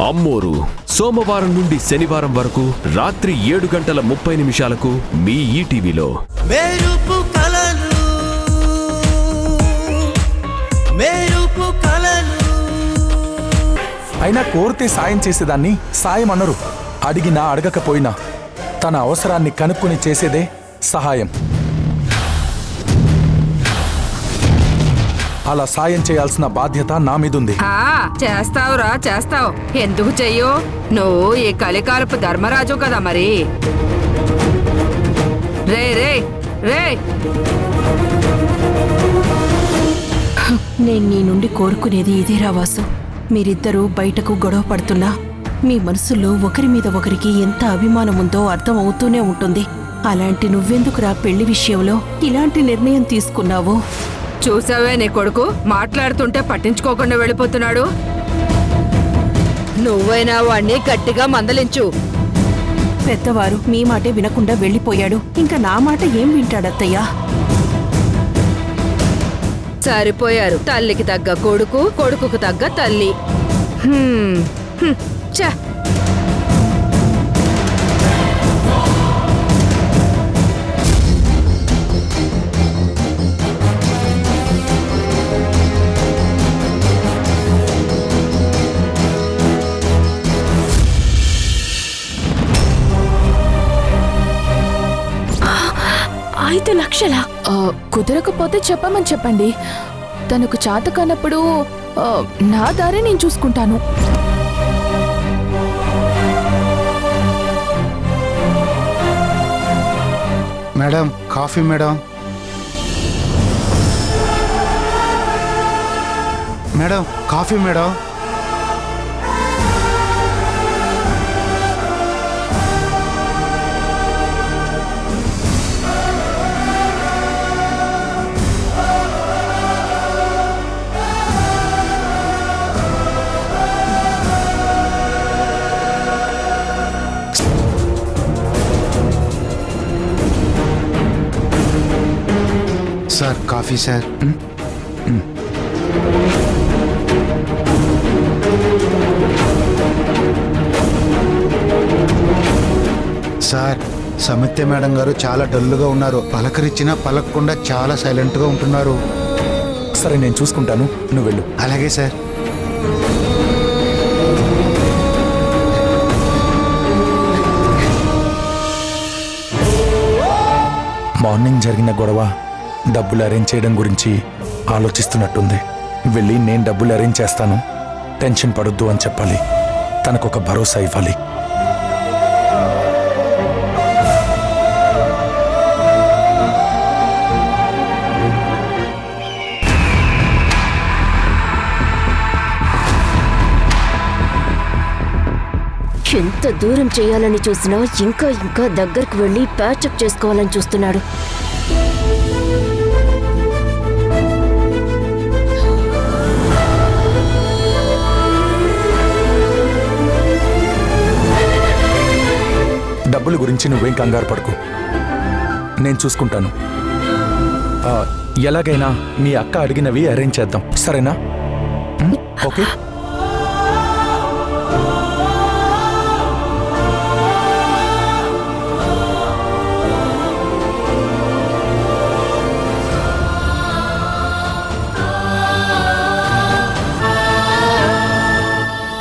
అమ్మోరు సోమవారం నుండి శనివారం వరకు రాత్రి 7:30 మీ ఈటీవీలో. అయినా కోరితే సాయం చేసేదాన్ని సాయం అనరు. అడిగినా అడగకపోయినా తన అవసరాన్ని కనుక్కొని చేసేదే సహాయం. అలా సాయం చేయాల్సిన బాధ్యత నా మీదుంది. చేస్తావురా, చేస్తావు. ఎందుకు చెయ్యో? నువ్వు ఈ కలికాలపు ధర్మరాజు కదా మరి. రే రే రే, నేను నీ నుండి కోరుకునేది ఇదేరా వాసు. మీరిద్దరూ బయటకు గొడవ పడుతున్నా మీ మనసులో ఒకరి మీద ఒకరికి ఎంత అభిమానం ఉందో అర్థం అవుతూనే ఉంటుంది. అలాంటి నువ్వెందుకురా పెళ్లి విషయంలో ఇలాంటి నిర్ణయం తీసుకున్నావు? చూసావే నీ కొడుకు మాట్లాడుతుంటే పట్టించుకోకుండా వెళ్ళిపోతున్నాడు. నువ్వైనా వాణ్ణి గట్టిగా మందలించు. పెద్దవారు మీ మాటే వినకుండా వెళ్ళిపోయాడు, ఇంకా నా మాట ఏం వింటాడత్తయ్యా? సరిపోయారు. తల్లికి తగ్గ కొడుకు, కొడుకుకు తగ్గ తల్లి. ఛ! లక్షలా? కుదరకపోతే చెప్పమని చెప్పండి. తనకు చేత కానప్పుడు నా దారి నేను చూసుకుంటాను. Madam, coffee madam. Madam, coffee madam. Sir, coffee sir. Sir, Samitya madam గారు చాలా డల్లుగా ఉన్నారు. పలకరించినా పలకకుండా చాలా సైలెంట్గా ఉంటున్నారు. సరే, నేను చూసుకుంటాను, నువ్వు వెళ్ళు. అలాగే సార్. మార్నింగ్ జరిగిన గొడవ డబ్బులు అరేంజ్ చేయడం గురించి ఆలోచిస్తున్నట్టుంది. వెళ్ళి నేను డబ్బులు అరేంజ్ చేస్తాను, టెన్షన్ పడొద్దు అని చెప్పాలి. తనకొక భరోసా ఇవ్వాలి. ఎంత దూరం చేయాలని చూసినా ఇంకా ఇంకా దగ్గరకు వెళ్ళి ప్యాచప్ చేసుకోవాలని చూస్తున్నాడు. డబ్బుల గురించి నువ్వేం కంగారు పడకు, నేను చూసుకుంటాను. ఎలాగైనా మీ అక్క అడిగినవి అరేంజ్ చేద్దాం, సరేనా? ఓకే.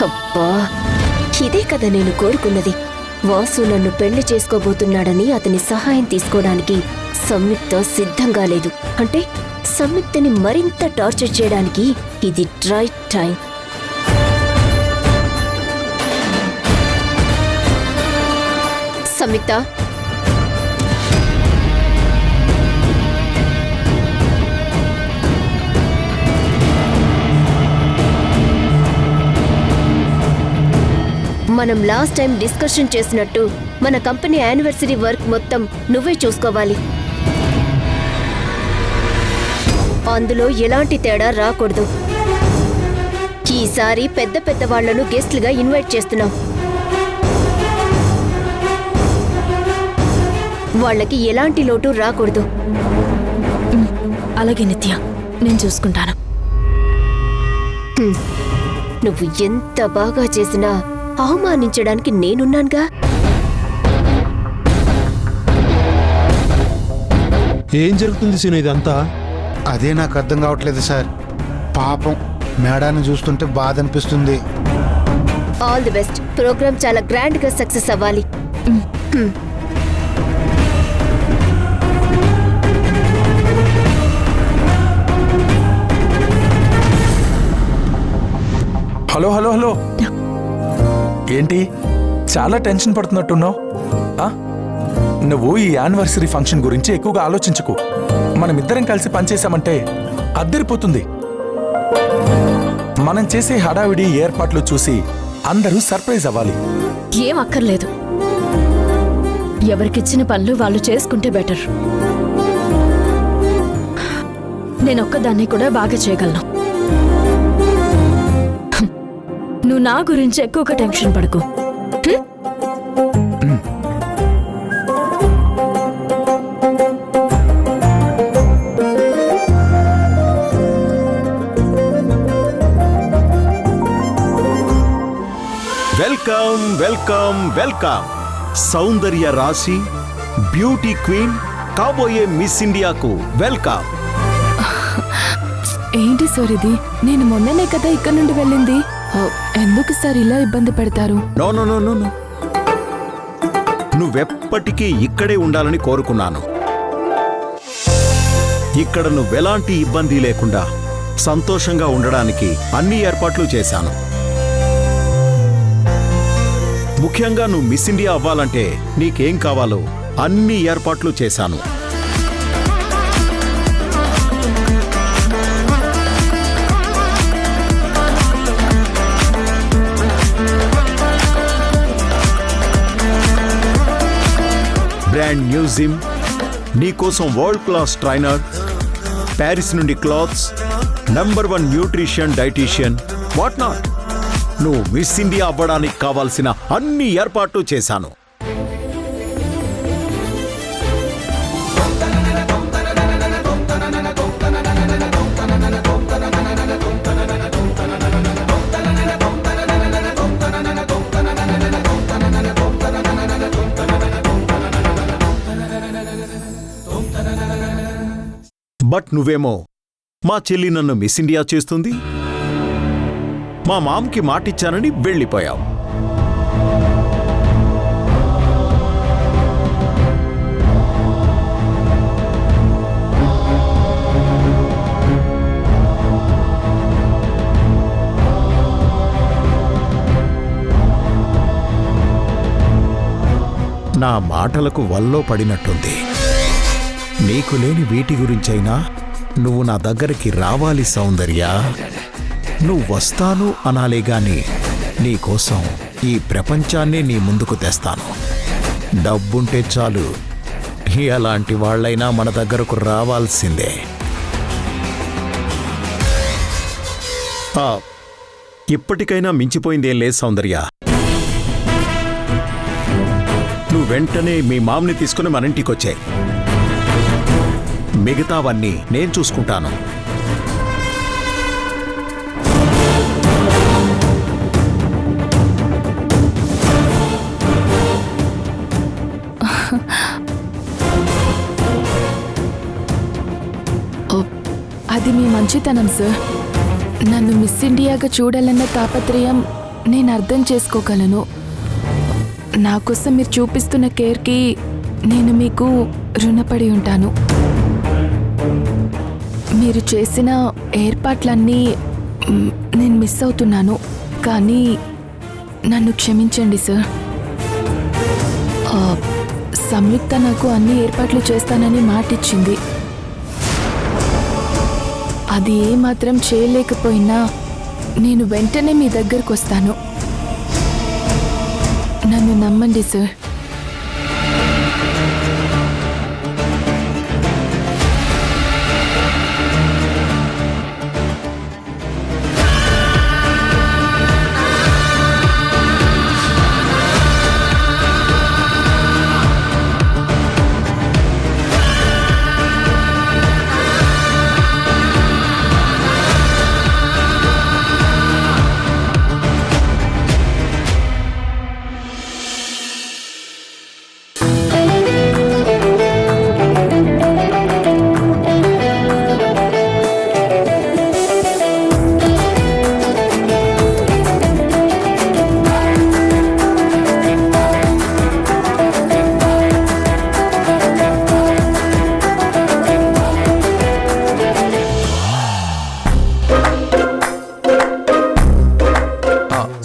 అబ్బా, ఇదే కదా నేను కోరుకున్నది. వాసు నన్ను పెళ్లి చేసుకోబోతున్నాడని అతని సహాయం తీసుకోవడానికి సంయుక్త సిద్ధంగా లేదు. అంటే సంయుక్తని మరింత టార్చర్ చేయడానికి ఇది రైట్ టైం. సంయుక్త, మనం లాస్ట్ టైం డిస్కషన్ చేసినట్టు మన కంపెనీ యానివర్సరీ వర్క్ మొత్తం నువ్వే చూసుకోవాలి. అందులో ఎలాంటి తేడా రాకూడదు. ఈసారి పెద్ద పెద్ద వాళ్లను గెస్ట్లుగా ఇన్వైట్ చేస్తున్నాం. వాళ్ళకి ఎలాంటి లోటు రాకూడదు. అలాగే నిత్య, నేను చూసుకుంటాను. నువ్వు ఎంత బాగా చేసినా అవమానించడానికి నేనున్నానుగా. ఏం జరుగుతుంది సీను ఇదంతా? అదే నాకు అర్థం కావట్లేదు సార్. పాపం మేడాన్ని చూస్తుంటే బాధ అనిపిస్తుంది. All the best. ప్రోగ్రామ్ చాలా గ్రాండ్ గా సక్సెస్ అవ్వాలి. హలో హలో హలో ఏంటి చాలా టెన్షన్ పడుతున్నట్టున్నావు? నువ్వు ఈ యానివర్సరీ ఫంక్షన్ గురించి ఎక్కువగా ఆలోచించకు. మనమిద్దరం కలిసి పనిచేశామంటే అద్దరిపోతుంది. మనం చేసే హడావిడి ఏర్పాట్లు చూసి అందరూ సర్ప్రైజ్ అవ్వాలి. ఏం అక్కర్లేదు, ఎవరికిచ్చిన పనులు వాళ్ళు చేసుకుంటే బెటర్. నేనొక్కదాన్ని కూడా బాగా చేయగలను. నువ్వు నా గురించి ఎక్కువగా టెన్షన్ పడకు. Welcome welcome welcome. సౌందర్య రాశి, బ్యూటీ క్వీన్, కాబోయే మిస్ ఇండియాకు వెల్కమ్. ఏంటి సార్ ఇది? నేను మొన్ననే కదా ఇక్కడ నుండి వెళ్ళింది. ఎందుకు సార్ ఇలా ఇబ్బంది పెడతారు? No no no no no, నువ్వెప్పటికీ ఇక్కడే ఉండాలని కోరుకున్నాను. ఇక్కడ నువ్వెలాంటి ఇబ్బంది లేకుండా సంతోషంగా ఉండడానికి అన్ని ఏర్పాట్లు చేశాను. ముఖ్యంగా నువ్వు మిస్ ఇండియా అవ్వాలంటే నీకేం కావాలో అన్ని ఏర్పాట్లు చేశాను. బ్రాండ్ న్యూ జిమ్, నీకోసం వరల్డ్ క్లాస్ ట్రైనర్, ప్యారిస్ నుండి clothes, number 1 nutrition dietician, what not. నువ్వు మిస్ ఇండియా అవ్వడానికి కావాల్సిన అన్ని ఏర్పాట్లు చేశాను. బట్ నువ్వేమో మా చెల్లి నన్ను మిస్ ఇండియా చేస్తుంది, మా మామ్కి మాటిచ్చానని వెళ్ళిపోయావు. నా మాటలకు వల్లో పడినట్టుంది. నీకు లేని వీటి గురించైనా నువ్వు నా దగ్గరికి రావాలి సౌందర్య. నువ్వు వస్తాను అనాలే గాని నీకోసం ఈ ప్రపంచాన్ని నీ ముందుకు తెస్తాను. డబ్బుంటే చాలు, ఎలాంటి వాళ్ళైనా మన దగ్గరకు రావాల్సిందే. ఇప్పటికైనా మించిపోయిందేం లేదు సౌందర్య. నువ్వు వెంటనే మీ మామ్ని తీసుకుని మన ఇంటికొచ్చాయి. మిగతావన్నీ నేను చూసుకుంటాను. అది మీ మంచితనం సార్. నన్ను మిస్ ఇండియాగా చూడాలన్న తాపత్రయం నేను అర్థం చేసుకోగలను. నా కోసం మీరు చూపిస్తున్న కేర్కి నేను మీకు రుణపడి ఉంటాను. మీరు చేసిన ఏర్పాట్లన్నీ నేను మిస్ అవుతున్నాను, కానీ నన్ను క్షమించండి సార్. సంయుక్త నాకు అన్ని ఏర్పాట్లు చేస్తానని మాటిచ్చింది. అది ఏమాత్రం చేయలేకపోయినా నేను వెంటనే మీ దగ్గరకు వస్తాను. నన్ను నమ్మండి సార్.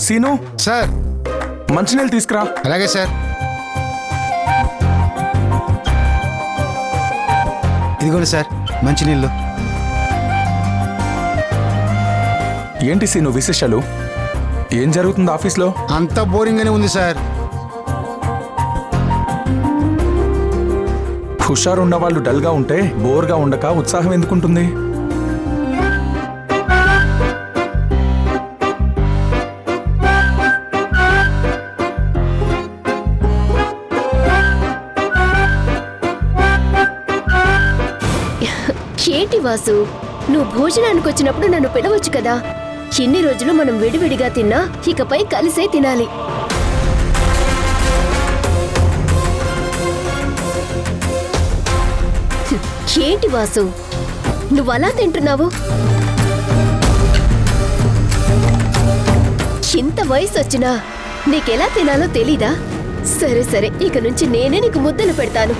Scene, sir. మంచినీళ్ళు తీసుకురా. అలాగే సార్. ఇదిగోండి సార్ మంచినీళ్ళు. ఏంటి సీను విశేషాలు? ఏం జరుగుతుంది ఆఫీస్లో? అంత బోరింగ్ గానే ఉంది సార్. హుషారు ఉన్న వాళ్ళు డల్గా ఉంటే బోర్గా ఉండక ఉత్సాహం ఎందుకుంటుంది? ఏంటి వాసు, నువ్వు భోజనానికి వచ్చినప్పుడు నన్ను పిలవచ్చు కదా. ఎన్ని రోజులు మనం విడివిడిగా తిన్నా ఇకపై కలిసే తినాలి. ఏంటి వాసు, నువ్వలా తింటున్నావు? ఇంత వయసు వచ్చినా నీకెలా తినాలో తెలీదా? సరే సరే, ఇక నుంచి నేనే నీకు ముద్దలు పెడతాను.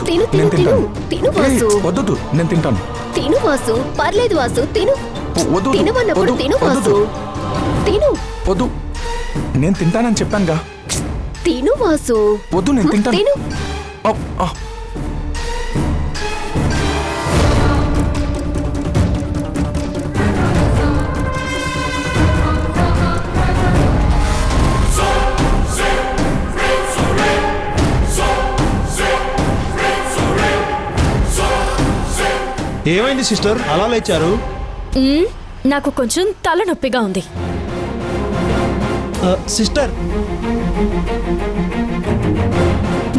తిను తిను తిను తిను వాసు. వద్దు, నేను తింటాను. తిను వాసు, పర్లేదు వాసు, తిను. వద్దు, తినమన్నప్పుడు తిను వాసు. తిను. వద్దు, నేను తింటానని చెప్పానుగా. తిను వాసు. వద్దు, నేను తింటాను. తిను. ఏమైంది సిస్టర్, అలా లేచారు? నాకు కొంచెం తలనొప్పిగా ఉంది. సిస్టర్,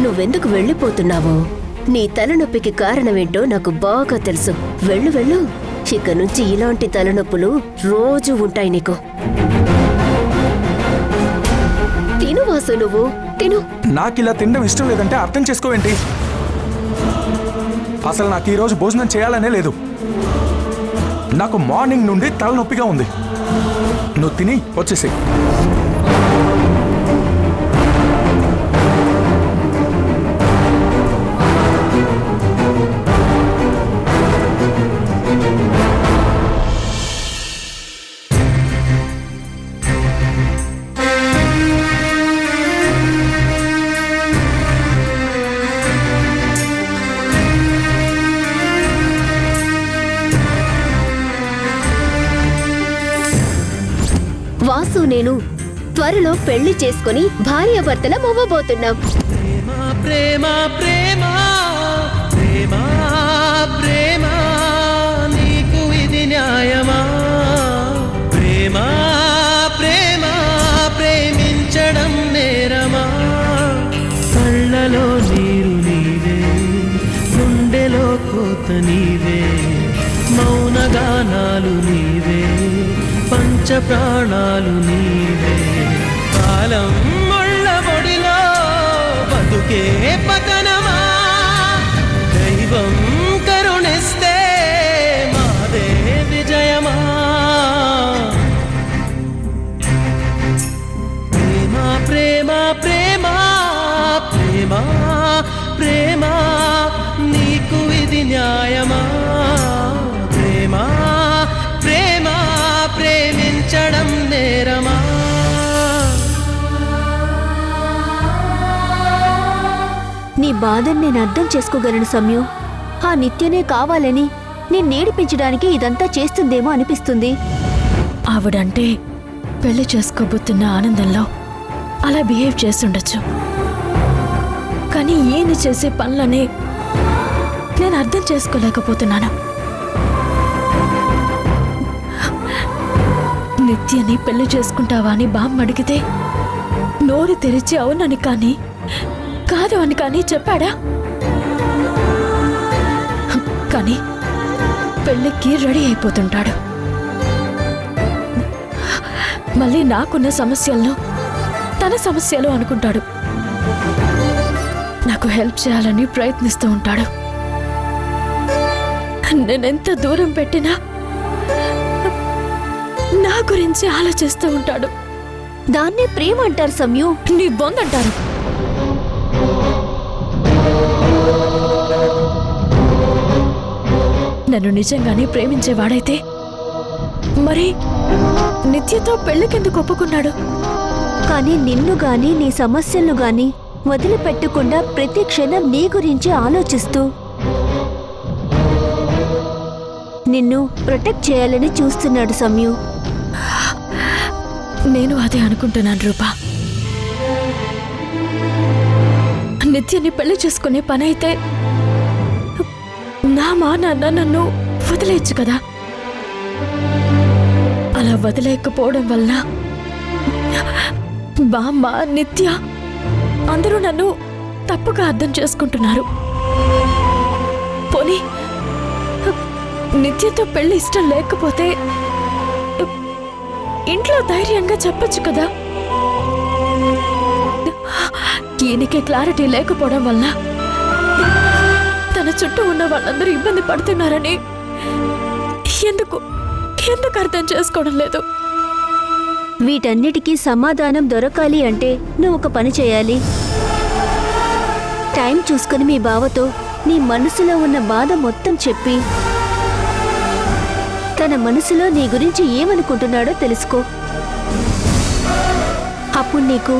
నువ్వెందుకు వెళ్ళిపోతున్నావో, నీ తలనొప్పికి కారణమేంటో నాకు బాగా తెలుసు. వెళ్ళు వెళ్ళు, ఇక నుంచి ఇలాంటి తలనొప్పులు రోజు ఉంటాయి నీకు. తిను వాసు, నువ్వు తిను. నాకు ఇలా తినడం ఇష్టం లేదంటే అర్థం చేసుకోవేంటి? అసలు నాకు ఈరోజు భోజనం చేయాలనే లేదు. నాకు మార్నింగ్ నుండి తలనొప్పిగా ఉంది. నువ్వు తిని వచ్చేసి. వాసు నేను త్వరలో పెళ్లి చేసుకుని భార్యాభర్తల మొవ్వబోతున్నాం. ప్రేమ ప్రేమ ప్రేమ ప్రేమ నీకు ఇది న్యాయమా? ప్రేమ ప్రేమ ప్రేమించడం నేరమా? కళ్ళలో నీరు నీవే, గుండెలో కోత నీవే, మౌనగానాలు నీవే, పంచ ప్రాణాలు నీవే. కాలం ముళ్ళ ఒడిలో బతుకే పతనమా? దైవం కరుణిస్తే మాదే విజయమా? ప్రేమ ప్రేమ ప్రేమ ప్రేమ ప్రేమ నీకు ఇది న్యాయమా? ప్రేమ ప్రేమ ప్రేమించడం నేరమా? నీ బాధను నేను అర్థం చేసుకోగలను సమ్యు. ఆ నిత్యనే కావాలని నిన్నేడిపించడానికి ఇదంతా చేస్తుందేమో అనిపిస్తుంది. ఆవిడంటే పెళ్లి చేసుకోబోతున్న ఆనందంలో అలా బిహేవ్ చేస్తుండొచ్చు. కానీ ఈయన చేసే పనులనే నేను అర్థం చేసుకోలేకపోతున్నాను. నిత్యని పెళ్లి చేసుకుంటావా అని బామ్మ అడిగితే నోరు తెరిచి అవునని కానీ కాదు అని కానీ చెప్పాడా? కానీ పెళ్లికి రెడీ అయిపోతుంటాడు. మళ్ళీ నాకున్న సమస్యలను తన సమస్యలు అనుకుంటాడు. నాకు హెల్ప్ చేయాలని ప్రయత్నిస్తూ ఉంటాడు. నేనెంత దూరం పెట్టినా నా గురించి ఆలోచిస్తూ ఉంటాడు. దాన్నే ప్రేమ అంటారు సమ్యు. నీ బొందంటారు. నన్ను నిజంగానే ప్రేమించేవాడైతే మరి నిత్యతో పెళ్లికెందుకు ఒప్పుకున్నాడు? కానీ నిన్ను గాని నీ సమస్యలను గాని వదిలిపెట్టకుండా ప్రతి క్షణం నీ గురించి ఆలోచిస్తూ నిన్ను ప్రొటెక్ట్ చేయాలని చూస్తున్నాడు సమ్యు. నేను అదే అనుకుంటున్నాను రూపా. నిత్యని పెళ్లి చేసుకునే పని అయితే నా మా నాన్న నన్ను వదిలేయచ్చు కదా. అలా వదిలేయకపోవడం వల్ల బామ్మ, నిత్య అందరూ నన్ను తప్పుగా అర్థం చేసుకుంటున్నారు. పోనీ నిత్యతో పెళ్లి ఇష్టం లేకపోతే ఇంట్లో ధైర్యంగా చెప్పొచ్చు కదా. ఈయనకి క్లారిటీ లేకపోవడం వల్ల తన చుట్టూ ఉన్న వాళ్ళందరూ ఇబ్బంది పడుతున్నారని ఎందుకు అర్థం చేసుకోవడం లేదు? వీటన్నిటికీ సమాధానం దొరకాలి అంటే నువ్వు ఒక పని చేయాలి. టైం చూసుకుని మీ బావతో నీ మనసులో ఉన్న బాధ మొత్తం చెప్పి తన మనసులో నీ గురించి ఏమనుకుంటున్నాడో తెలుసుకో. అప్పుడు నీకు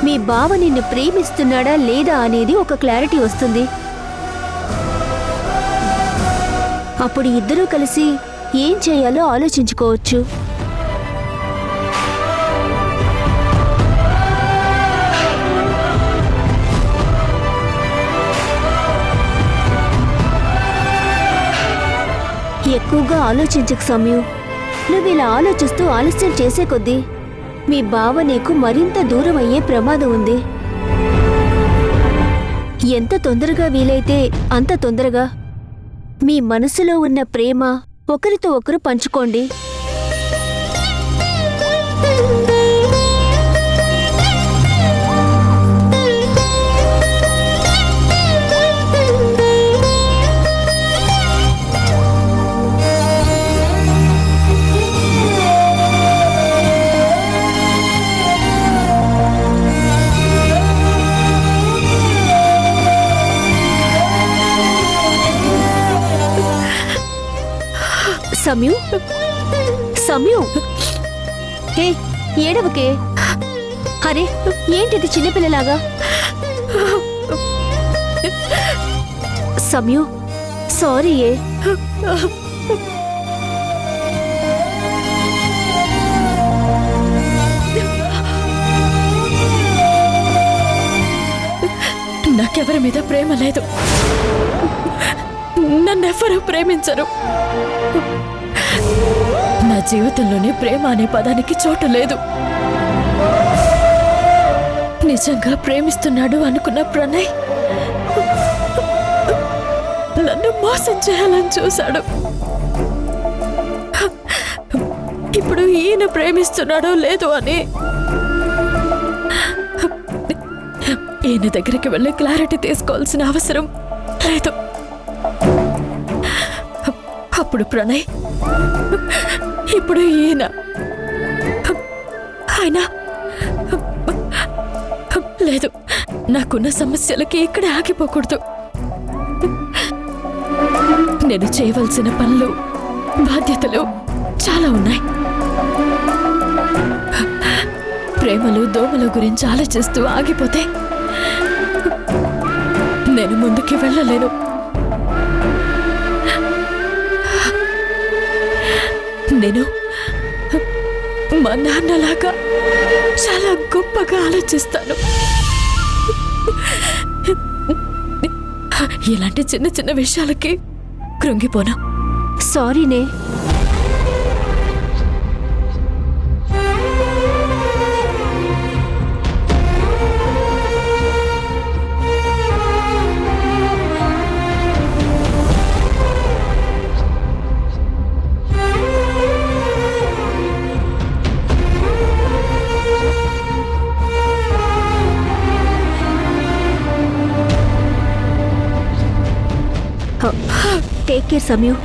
మీ బావ నిన్ను ప్రేమిస్తున్నాడా లేదా అనేది ఒక క్లారిటీ వస్తుంది. అప్పుడు ఇద్దరూ కలిసి ఏం చేయాలో ఆలోచించుకోవచ్చు. ఎక్కువగా ఆలోచించకు సమయం. నువ్వు ఇలా ఆలోచిస్తూ ఆలస్యం చేసే కొద్దీ మీ బావ నీకు మరింత దూరం అయ్యే ప్రమాదం ఉంది. ఎంత తొందరగా వీలైతే అంత తొందరగా మీ మనసులో ఉన్న ప్రేమ ఒకరితో ఒకరు పంచుకోండి. సమయు సమయు హే ఏడవకే. అరే ఏంటిది చిన్నపిల్లలాగా? సమయు సారీ ఏ. నాకెవరి మీద ప్రేమ లేదు. నన్నెవ్వరూ ప్రేమించరు. నా జీవితంలోనే ప్రేమ అనే పదానికి చోటు లేదు. నిజంగా ప్రేమిస్తున్నాడు అనుకున్న ప్రణయ్ నన్ను మోసం చేయాలని చూశాడు. ఇప్పుడు ఈయన ప్రేమిస్తున్నాడో లేదో అని ఈయన దగ్గరికి వెళ్ళి క్లారిటీ తీసుకోవాల్సిన అవసరం లేదు. అప్పుడు ప్రణయ్, ఇప్పుడు ఈయన. ఆయన లేదు, నాకున్న సమస్యలకి ఇక్కడే ఆగిపోకూడదు. నేను చేయవలసిన పనులు, బాధ్యతలు చాలా ఉన్నాయి. ప్రేమలు, దోమల గురించి ఆలోచిస్తూ ఆగిపోతే నేను ముందుకి వెళ్ళలేను. నేను మా నాన్నలాగా చాలా గొప్పగా ఆలోచిస్తాను. ఇలాంటి చిన్న చిన్న విషయాలకి కృంగిపోను. సారీనే. Take care సమయు.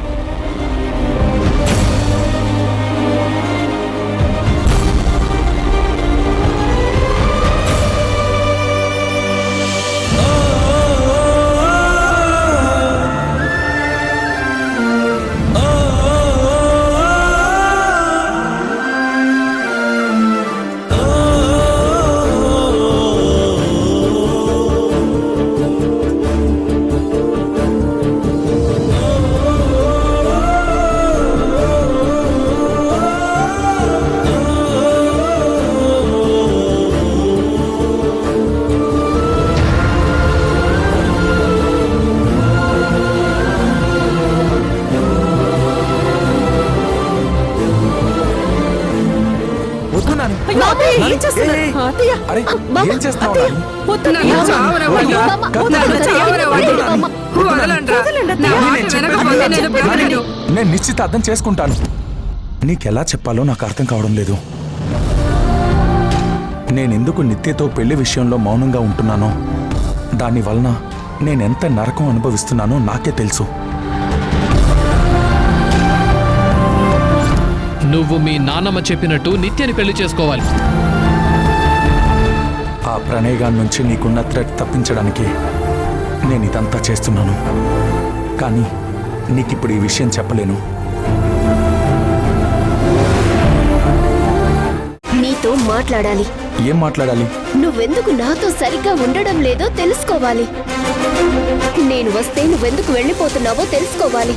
ఏం చేస్తున్నారు? అత్తయ్య, అరే ఏం చేస్తున్నావు అత్తయ్య, నాని? వద్దు, నన్ను ఏం చావనివ్వండి. నన్ను చావనివ్వండి. వదలండి. నా మాట వినకపోతే నేను బ్రతకను. నేను నిశ్చితార్థం చేసుకుంటాను. నీకెలా చెప్పాలో నాకు అర్థం కావడం లేదు. నేనెందుకు నిత్యతో పెళ్లి విషయంలో మౌనంగా ఉంటున్నానో దాని వలన నేనెంత నరకం అనుభవిస్తున్నానో నాకే తెలుసు. నువ్వు మీ నాన్నమ్మ చెప్పినట్టు నిత్యని పెళ్లి చేసుకోవాలి. ఆ ప్రణయగాన్ నుంచి నీకున్న థ్రెట్ తప్పించడానికి నేను ఇదంతా చేస్తున్నాను. కానీ నీకిప్పుడు ఈ విషయం చెప్పలేను. నీతో మాట్లాడాలి. ఏం మాట్లాడాలి? నువ్వెందుకు నాతో సరిగ్గా ఉండడం లేదో తెలుసుకోవాలి. నేను వస్తే నువ్వెందుకు వెళ్ళిపోతున్నావో తెలుసుకోవాలి.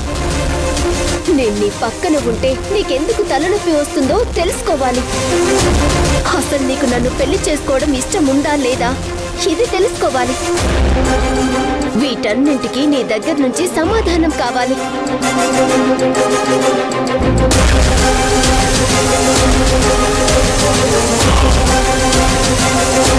నేను నీ పక్కన ఉంటే నీకెందుకు తలనొప్పి వస్తుందో తెలుసుకోవాలి. అసలు నీకు నన్ను పెళ్లి చేసుకోవడం ఇష్టం ఉందా లేదా ఇది తెలుసుకోవాలి. వీటన్నింటికి నీ దగ్గర నుంచి సమాధానం కావాలి.